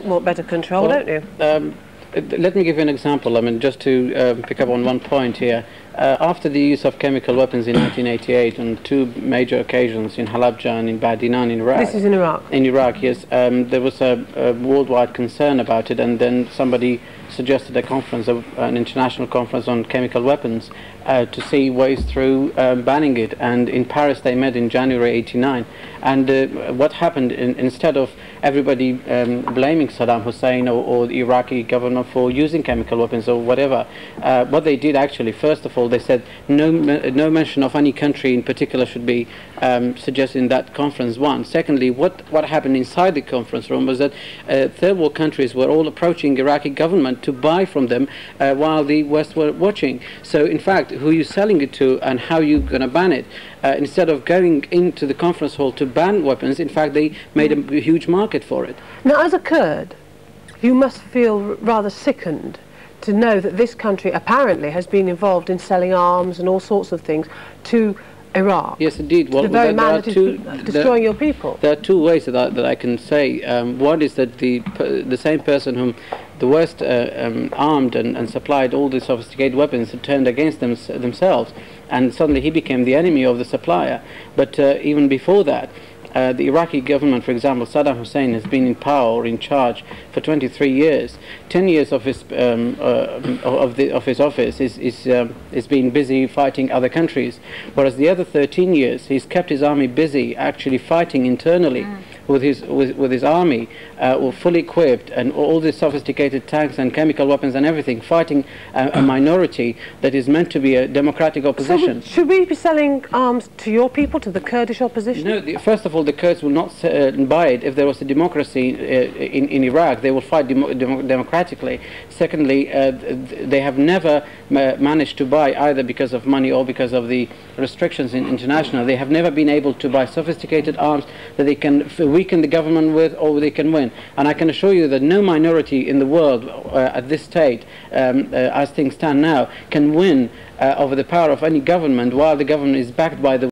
want better control, don't you? Let me give you an example. I mean, just to pick up on one point here. After the use of chemical weapons in 1988 on two major occasions in Halabja and in Badinan in Iraq. This is in Iraq? In Iraq, yes. There was a worldwide concern about it, and then somebody suggested a conference, an international conference on chemical weapons, to see ways through banning it. And in Paris they met in January '89. And what happened, instead of everybody blaming Saddam Hussein or the Iraqi government for using chemical weapons or whatever, what they did actually, first of all, they said no mention of any country in particular should be suggested in that conference. One. Secondly, what happened inside the conference room was that third world countries were all approaching Iraqi government to buy from them while the West were watching. So in fact, who you're selling it to and how you're going to ban it, instead of going into the conference hall to ban weapons, in fact they made a huge market for it. Now, as a Kurd, you must feel rather sickened to know that this country apparently has been involved in selling arms and all sorts of things to Iraq. Yes, indeed. Well, the very man that is destroying your people. There are two ways that I can say. One is that the same person whom the West armed and supplied all the sophisticated weapons had turned against themselves, and suddenly he became the enemy of the supplier. But even before that, the Iraqi government, for example, Saddam Hussein has been in power or in charge for 23 years. 10 years of his office is being busy fighting other countries, whereas the other 13 years he's kept his army busy actually fighting internally with his army, fully equipped, and all these sophisticated tanks and chemical weapons and everything, fighting a minority that is meant to be a democratic opposition. So should we be selling arms to your people, to the Kurdish opposition? No. First of all, the Kurds will not buy it. If there was a democracy in Iraq, they will fight democratically. Secondly, they have never managed to buy, either because of money or because of the restrictions international. They have never been able to buy sophisticated arms that they can weaken the government with, or they can win. And I can assure you that no minority in the world at this state, as things stand now, can win over the power of any government while the government is backed by the